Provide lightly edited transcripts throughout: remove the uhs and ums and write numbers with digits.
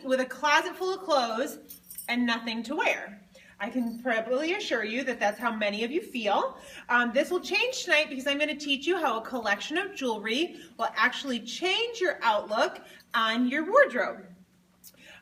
with a closet full of clothes and nothing to wear. I can probably assure you that that's how many of you feel. This will change tonight because I'm going to teach you how a collection of jewelry will actually change your outlook on your wardrobe.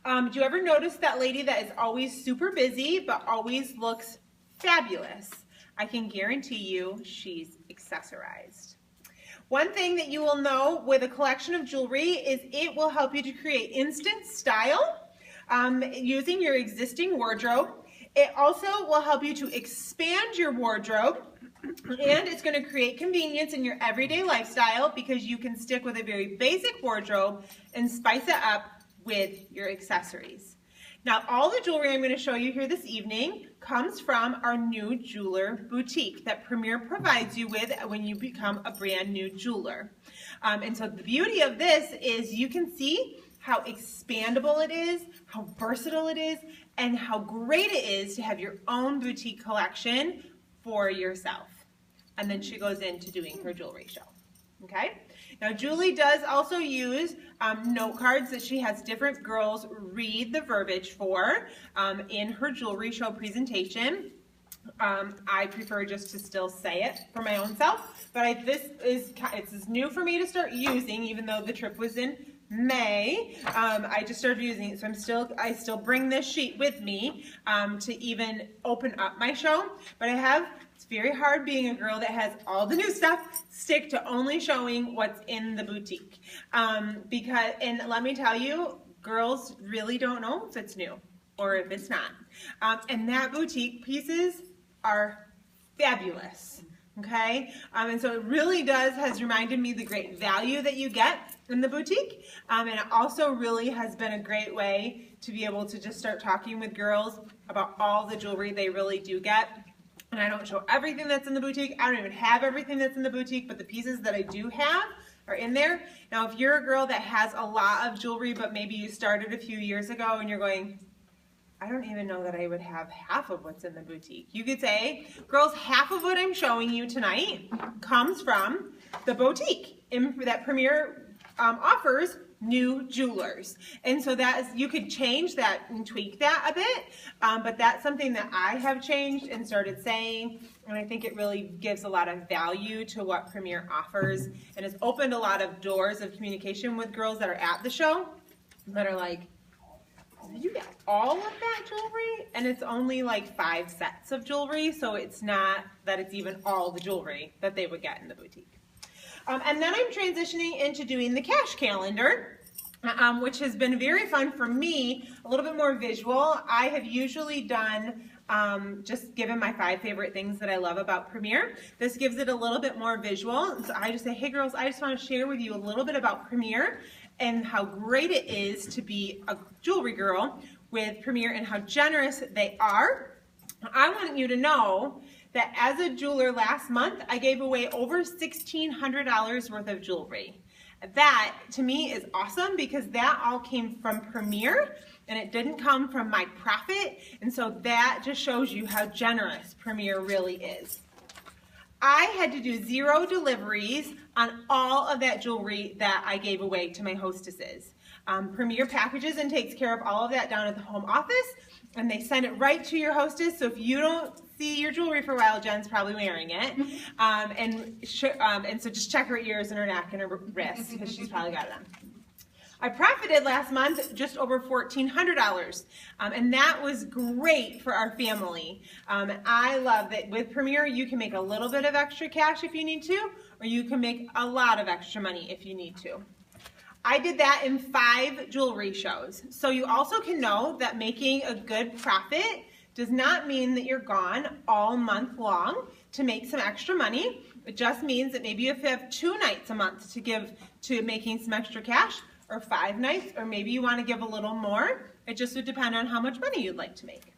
Do you ever notice that lady that is always super busy but always looks fabulous? I can guarantee you she's accessorized. One thing that you will know with a collection of jewelry is it will help you to create instant style using your existing wardrobe. It also will help you to expand your wardrobe, and it's going to create convenience in your everyday lifestyle because you can stick with a very basic wardrobe and spice it up with your accessories. Now, all the jewelry I'm going to show you here this evening comes from our new jeweler boutique that Premier provides you with when you become a brand new jeweler. And so the beauty of this is you can see how expandable it is, how versatile it is, and how great it is to have your own boutique collection for yourself. And then she goes into doing her jewelry show. Okay? Now, Julie does also use note cards that she has different girls read the verbiage for in her jewelry show presentation. I prefer just to still say it for my own self, but it's new for me to start using, even though the trip was in May. I just started using it, so I still bring this sheet with me to even open up my show. But it's very hard being a girl that has all the new stuff, stick to only showing what's in the boutique. And let me tell you, girls really don't know if it's new or if it's not. And that boutique pieces are fabulous. Okay, and so it really has reminded me the great value that you get in the boutique, and it also really has been a great way to be able to just start talking with girls about all the jewelry they really do get. And I don't show everything that's in the boutique. I don't even have everything that's in the boutique, but the pieces that I do have are in there. Now, if you're a girl that has a lot of jewelry, but maybe you started a few years ago and you're going, I don't even know that I would have half of what's in the boutique. You could say, girls, half of what I'm showing you tonight comes from the boutique that Premier offers new jewelers. And so you could change that and tweak that a bit, but that's something that I have changed and started saying, and I think it really gives a lot of value to what Premier offers, and has opened a lot of doors of communication with girls that are at the show that are like, you get all of that jewelry? And it's only like 5 sets of jewelry, so it's not that it's even all the jewelry that they would get in the boutique. And then I'm transitioning into doing the cash calendar, which has been very fun for me, a little bit more visual. I have usually done just given my 5 favorite things that I love about Premier. This gives it a little bit more visual. So I just say, hey girls, I just want to share with you a little bit about Premier and how great it is to be a jewelry girl with Premier and how generous they are. I want you to know that as a jeweler last month, I gave away over $1,600 worth of jewelry. That, to me, is awesome because that all came from Premier and it didn't come from my profit. And so that just shows you how generous Premier really is. I had to do 0 deliveries on all of that jewelry that I gave away to my hostesses. Premier packages and takes care of all of that down at the home office, and they send it right to your hostess. So if you don't see your jewelry for a while, Jen's probably wearing it. And so just check her ears and her neck and her wrists because she's probably got it on. I profited last month just over $1,400, and that was great for our family. I love that with Premier you can make a little bit of extra cash if you need to, or you can make a lot of extra money if you need to. I did that in 5 jewelry shows. So you also can know that making a good profit does not mean that you're gone all month long to make some extra money. It just means that maybe if you have 2 nights a month to give to making some extra cash, or 5 nights, or maybe you want to give a little more. It just would depend on how much money you'd like to make.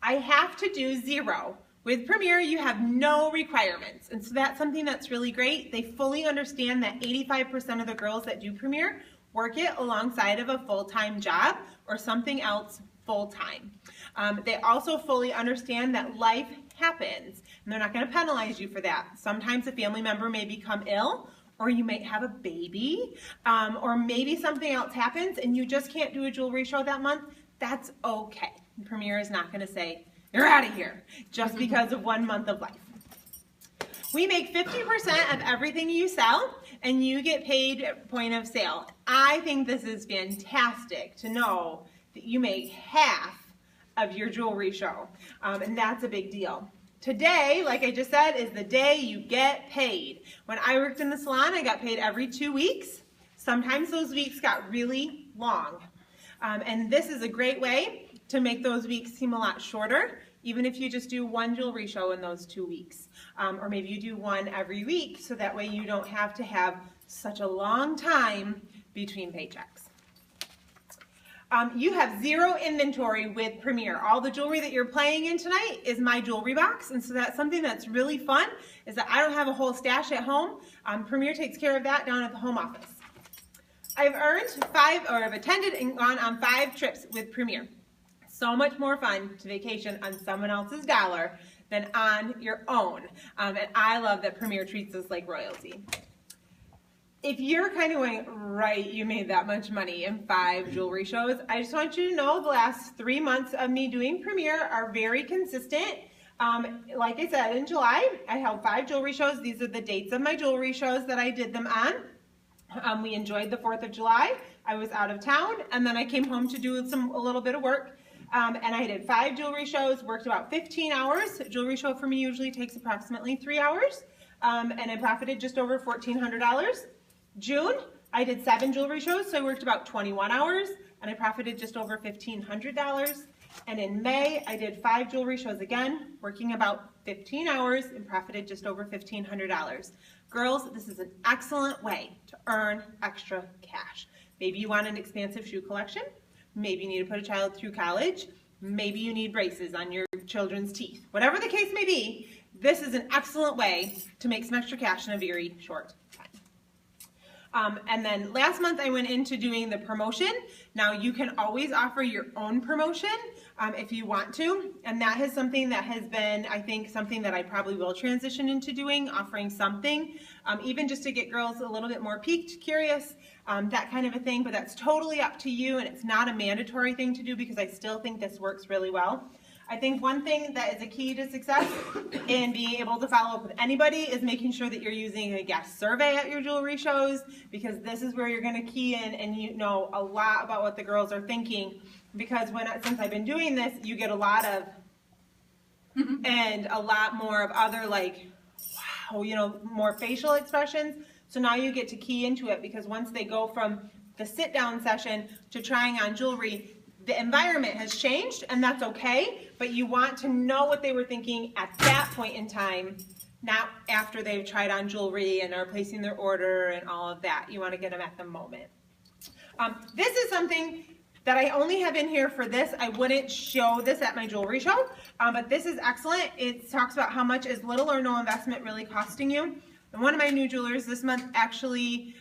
I have to do 0. With Premier, you have no requirements, and so that's something that's really great. They fully understand that 85% of the girls that do Premier work it alongside of a full-time job or something else full-time. They also fully understand that life happens, and they're not going to penalize you for that. Sometimes a family member may become ill, or you might have a baby, or maybe something else happens and you just can't do a jewelry show that month, that's okay. Premier is not going to say, you're out of here, just because of 1 month of life. We make 50% of everything you sell, and you get paid at point of sale. I think this is fantastic to know that you make half of your jewelry show, and that's a big deal. Today, like I just said, is the day you get paid. When I worked in the salon, I got paid every 2 weeks. Sometimes those weeks got really long, and this is a great way to make those weeks seem a lot shorter, even if you just do one jewelry show in those 2 weeks. Or maybe you do one every week, so that way you don't have to have such a long time between paychecks. You have zero inventory with Premier. All the jewelry that you're playing in tonight is my jewelry box, and so that's something that's really fun, is that I don't have a whole stash at home. Premier takes care of that down at the home office. I've attended and gone on 5 trips with Premier. So much more fun to vacation on someone else's dollar than on your own. And I love that Premier treats us like royalty. If you're kind of going, right, you made that much money in 5 jewelry shows, I just want you to know the last 3 months of me doing Premier are very consistent. Like I said, in July, I held 5 jewelry shows. These are the dates of my jewelry shows that I did them on. We enjoyed the 4th of July. I was out of town, and then I came home to do a little bit of work. And I did 5 jewelry shows, worked about 15 hours. A jewelry show for me usually takes approximately 3 hours. And I profited just over $1,400. June, I did 7 jewelry shows, so I worked about 21 hours, and I profited just over $1,500. And in May, I did 5 jewelry shows again, working about 15 hours, and profited just over $1,500. Girls, this is an excellent way to earn extra cash. Maybe you want an expansive shoe collection. Maybe you need to put a child through college. Maybe you need braces on your children's teeth. Whatever the case may be, this is an excellent way to make some extra cash in a very short time. And then last month I went into doing the promotion. Now you can always offer your own promotion if you want to, and that is something that has been, I think, something that I probably will transition into doing, offering something, even just to get girls a little bit more piqued, curious, that kind of a thing, but that's totally up to you, and it's not a mandatory thing to do because I still think this works really well. I think one thing that is a key to success in being able to follow up with anybody is making sure that you're using a guest survey at your jewelry shows, because this is where you're going to key in and you know a lot about what the girls are thinking, because since I've been doing this, you get a lot of and a lot more of other, like, wow, you know, more facial expressions. So now you get to key into it, because once they go from the sit down session to trying on jewelry, the environment has changed, and that's okay, but you want to know what they were thinking at that point in time, not after they've tried on jewelry and are placing their order and all of that. You want to get them at the moment. This is something that I only have in here for this. I wouldn't show this at my jewelry show, but this is excellent. It talks about how much is little or no investment really costing you. And one of my new jewelers this month actually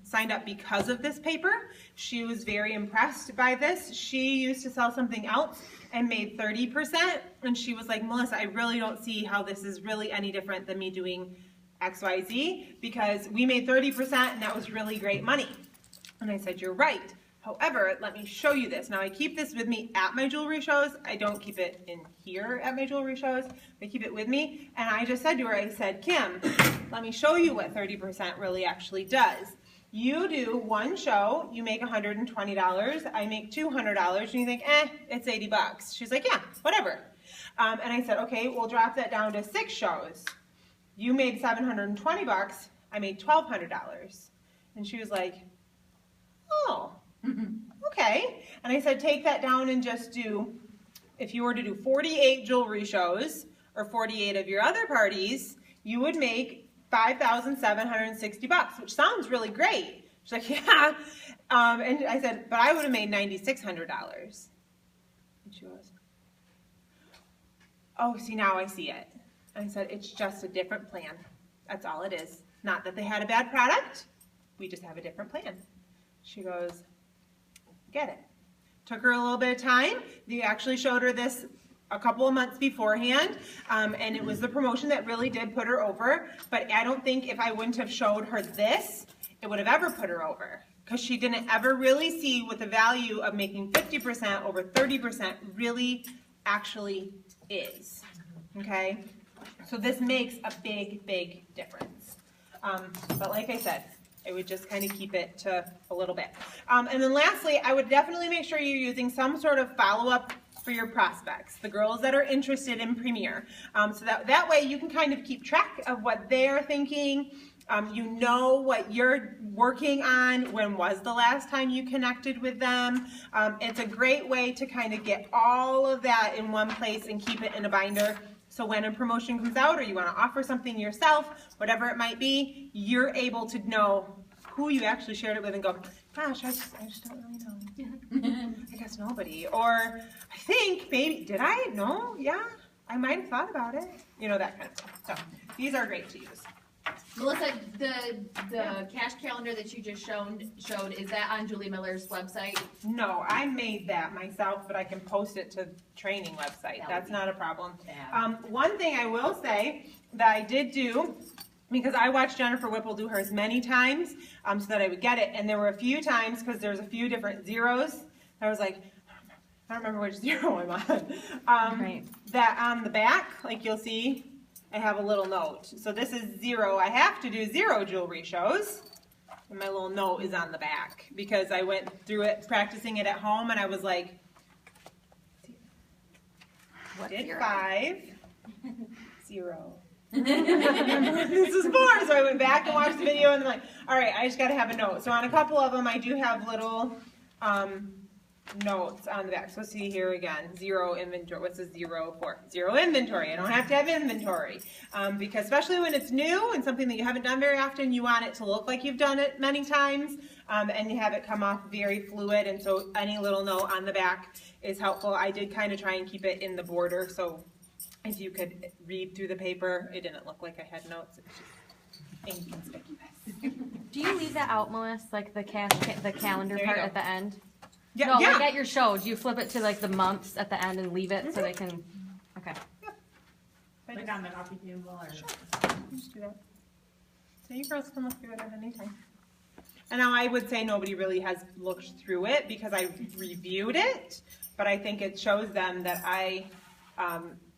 signed up because of this paper. She was very impressed by this. She used to sell something else and made 30%, and she was like, Melissa, I really don't see how this is really any different than me doing XYZ, because we made 30% and that was really great money. And I said, you're right. However, let me show you this. Now, I keep this with me at my jewelry shows. I don't keep it in here at my jewelry shows. I keep it with me. And I just said to her, I said, Kim, let me show you what 30% really actually does. You do one show, you make $120, I make $200, and you think, it's 80 bucks. She's like, yeah, whatever. And I said, okay, we'll drop that down to 6 shows. You made 720 bucks, I made $1,200. And she was like, oh. Okay. And I said, take that down and just do, if you were to do 48 jewelry shows or 48 of your other parties, you would make $5,760 bucks, which sounds really great. She's like, yeah. And I said, but I would have made $9,600. And she goes, oh, see, now I see it. I said, it's just a different plan. That's all it is. Not that they had a bad product. We just have a different plan. She goes, get it. Took her a little bit of time. We actually showed her this a couple of months beforehand, and it was the promotion that really did put her over, but I don't think if I wouldn't have showed her this, it would have ever put her over, because she didn't ever really see what the value of making 50% over 30% really actually is, okay? So this makes a big, big difference. But like I said, I would just kind of keep it to a little bit. And then lastly, I would definitely make sure you're using some sort of follow-up for your prospects, the girls that are interested in Premier. So that way you can kind of keep track of what they're thinking. You know what you're working on, when was the last time you connected with them. It's a great way to kind of get all of that in one place and keep it in a binder. So when a promotion comes out or you want to offer something yourself, whatever it might be, you're able to know who you actually shared it with and go, gosh, I just don't really know. I guess nobody. Or I think maybe, did I? No? Yeah? I might have thought about it. You know, that kind of stuff. So these are great to use. Melissa, the cash calendar that you just showed, is that on Julie Miller's website? No, I made that myself, but I can post it to training website. That's not a problem. One thing I will say that I did do, because I watched Jennifer Whipple do hers many times so that I would get it, and there were a few times, because there's a few different zeros, I was like, I don't remember which zero I'm on, right. That on the back, like you'll see, I have a little note. So this is 0. I have to do 0 jewelry shows. And my little note is on the back because I went through it, practicing it at home, and I was like, did 5, 0. This is 4. So I went back and watched the video, and I'm like, all right, I just got to have a note. So on a couple of them, I do have little notes on the back. So see here again, 0 inventory. What's a 0 for? 0 inventory. I don't have to have inventory because especially when it's new and something that you haven't done very often, you want it to look like you've done it many times and you have it come off very fluid, and so any little note on the back is helpful. I did kind of try and keep it in the border, so if you could read through the paper, it didn't look like I had notes. It was just inconspicuous. Do you leave that out, Melissa, like the calendar part at the end? Yeah, no, yeah. Like at your show, do you flip it to like the months at the end and leave it so they can, okay. Yep. Like on the coffee table or? Sure. Just do that. So you girls can look through it at any time. And now I would say nobody really has looked through it because I reviewed it, but I think it shows them that I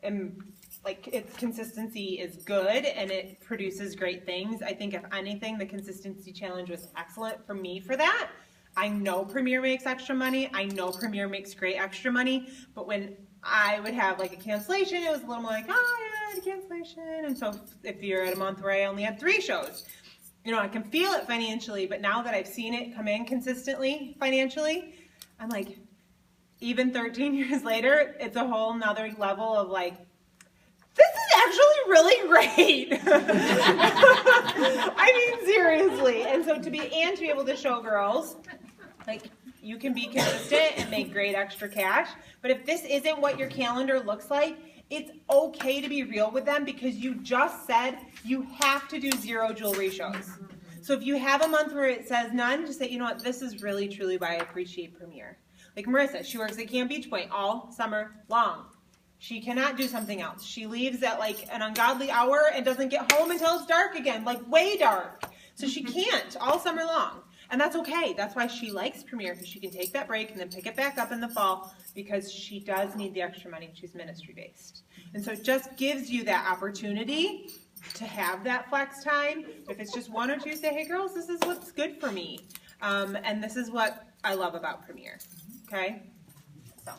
am, like, its consistency is good and it produces great things. I think if anything, the consistency challenge was excellent for me for that. I know Premier makes extra money. I know Premier makes great extra money. But when I would have like a cancellation, it was a little more like, oh yeah, I had a cancellation. And so if you're at a month where I only had 3 shows, you know, I can feel it financially. But now that I've seen it come in consistently financially, I'm like, even 13 years later, it's a whole nother level of like, this is actually really great. I mean, seriously. And so to be able to show girls, like, you can be consistent and make great extra cash. But if this isn't what your calendar looks like, it's okay to be real with them because you just said you have to do 0 jewelry shows. So if you have a month where it says none, just say, you know what, this is really, truly why I appreciate Premier. Like Marissa, she works at Camp Beach Point all summer long. She cannot do something else. She leaves at like an ungodly hour and doesn't get home until it's dark again, like way dark. So she can't all summer long. And that's okay. That's why she likes Premier, because she can take that break and then pick it back up in the fall because she does need the extra money. She's ministry based. And so it just gives you that opportunity to have that flex time. If it's just 1 or 2, say, hey girls, this is what's good for me. And this is what I love about Premier. Okay? So.